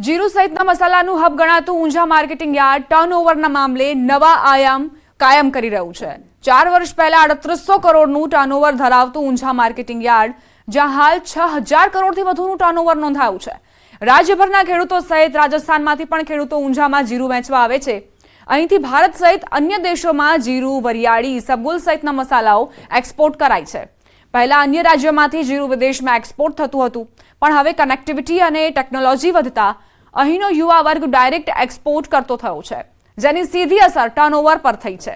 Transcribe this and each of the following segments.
જીરું સહિતના મસાલાનું hub ગણાતું Unjha marketing yard ટર્નઓવરના મામલે નવા આયામ કાયમ કરી રહ્યું છે। 4 વર્ષ પહેલા 3800 કરોડનું ટર્નઓવર ધરાવતું ઊંઝા માર્કેટિંગ યાર્ડ જ્યાં હાલ 6000 કરોડથી વધુનું ટર્નઓવર નોંધાયું છે। રાજ્યભરના ખેડૂતો સહિત રાજસ્થાનમાંથી પણ ખેડૂતો ઊંઝામાં જીરું વેચવા આવે છે। અહીંથી ભારત સહિત અન્ય દેશોમાં જીરું, વરિયાળી, ઇસબગુલ સહિતના મસાલાઓ એક્સપોર્ટ કરાય છે। પહેલા અન્ય રાજ્યોમાંથી જીરું વિદેશમાં એક્સપોર્ટ થતું હતું, પણ હવે કનેક્ટિવિટી અને ટેકનોલોજી વધતા અહીંનો યુવા વર્ગ ડાયરેક્ટ એક્સપોર્ટ કરતો થયો છે, જેની સીધી અસર ટર્નઓવર પર થઈ છે।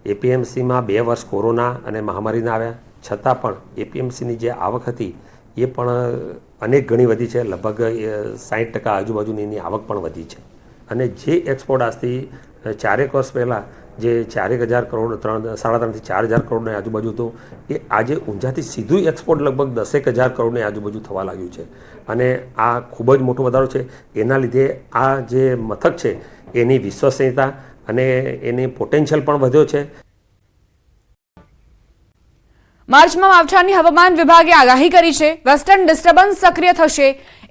એપીએમસીમાં 2 વર્ષ કોરોના અને મહામારીના આવ્યા છતાં પણ એપીએમસીની જે આવક હતી એ પણ અનેક ગણી વધી છે। લગભગ 60% આજુબાજુની એની આવક પણ વધી છે અને જે એક્સપોર્ટ આજથી 4 વર્ષ પહેલાં જે 4000 કરોડ 3.5 થી 4000 કરોડની આજુબાજુ હતો એ આજે ઊંઝાથી સીધું એક્સપોર્ટ લગભગ 10,000 કરોડની આજુબાજુ થવા લાગ્યું છે અને આ ખૂબ જ મોટો વધારો છે। એના લીધે આ જે મથક છે એની વિશ્વસનીયતા અને એની પોટેન્શિયલ પણ વધ્યો છે। માર્ચમાં માવઠાની હવામાન વિભાગે આગાહી કરી છે। વેસ્ટર્ન ડિસ્ટર્બન્સ સક્રિય થશે।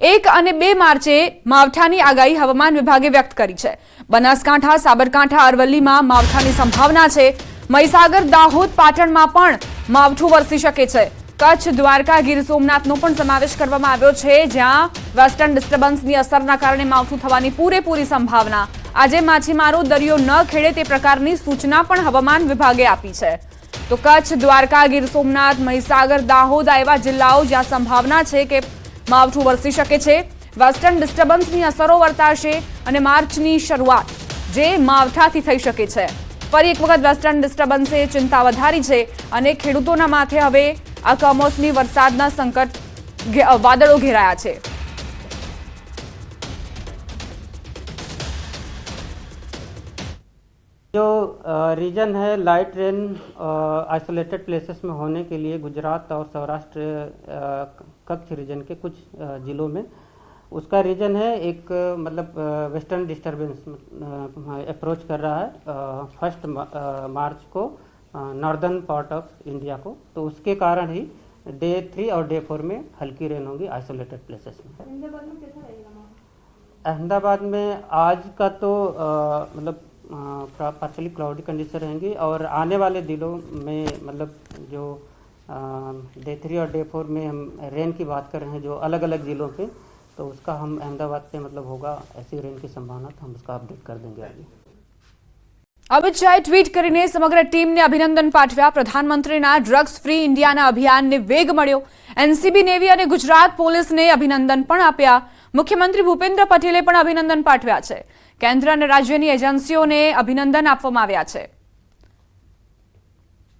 1 અને 2 માર્ચે માવઠાની આગાહી હવામાન વિભાગે વ્યક્ત કરી છે। બનાસકાંઠા, સાબરકાંઠા, અરવલ્લીમાં માવઠાની સંભાવના છે। મહીસાગર, દાહોદ, પાટણમાં પણ માવઠું વરસી શકે છે। કચ્છ, દ્વારકા, ગીર સોમનાથનો પણ સમાવેશ કરવામાં આવ્યો છે, જ્યાં વેસ્ટર્ન ડિસ્ટર્બન્સની અસરના કારણે માવઠું થવાની પૂરેપૂરી સંભાવના। આજે માછીમારો દરિયો ન ખેડે તે પ્રકારની સૂચના પણ હવામાન વિભાગે આપી છે। તો કચ્છ, દ્વારકા, ગીર સોમનાથ, મહીસાગર, દાહોદ આ એવા જિલ્લાઓ જ્યાં સંભાવના છે કે માવઠું વરસી શકે છે। વેસ્ટર્ન ડિસ્ટર્બન્સની અસરો વર્તાશે અને માર્ચની શરૂઆત જે માવઠાથી થઈ શકે છે। ફરી એક વખત વેસ્ટર્ન ડિસ્ટર્બન્સે ચિંતા વધારી છે અને ખેડૂતોના માથે હવે આ કમોસમી વરસાદના સંકટ વાદળો ઘેરાયા છે। जो रीजन है लाइट रेन आइसोलेटेड प्लेसेस में होने के लिए गुजरात और सौराष्ट्र कच्छ रीजन के कुछ ज़िलों में उसका रीजन है एक मतलब वेस्टर्न डिस्टर्बेंस अप्रोच कर रहा है 1 मार्च को नॉर्दर्न पार्ट ऑफ इंडिया को, तो उसके कारण ही डे 3 और डे 4 में हल्की रेन होगी आइसोलेटेड प्लेसेस में। अहमदाबाद में आज का तो मतलब पार्शली क्लाउडी कंडीशन रहेंगी और आने वाले दिनों में मतलब जो डे 3 और डे 4 में हम रेन की बात कर रहे हैं जो अलग अलग ज़िलों पे, तो उसका हम अहमदाबाद पे मतलब होगा ऐसी रेन की संभावना, तो हम उसका अपडेट कर देंगे आगे। અમિત શાહે ટ્વીટ કરીને સમગ્ર ટીમને અભિનંદન પાઠવ્યા। પ્રધાનમંત્રીના ડ્રગ્સ ફ્રી ઇન્ડિયાના અભિયાનને વેગ મળ્યો। એનસીબી, નેવી અને ગુજરાત પોલીસને અભિનંદન પણ આપ્યા। મુખ્યમંત્રી ભૂપેન્દ્ર પટેલે પણ અભિનંદન પાઠવ્યા છે। કેન્દ્ર અને રાજ્યની એજન્સીઓને અભિનંદન આપવામાં આવ્યા છે।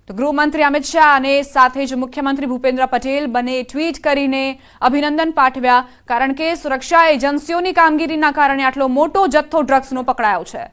તો ગૃહમંત્રી અમિત શાહ અને સાથે જ મુખ્યમંત્રી ભૂપેન્દ્ર પટેલ બંને ટ્વીટ કરીને અભિનંદન પાઠવ્યા, કારણ કે સુરક્ષા એજન્સીઓની કામગીરીના કારણે આટલો મોટો જથ્થો ડ્રગ્સનો પકડાયો છે।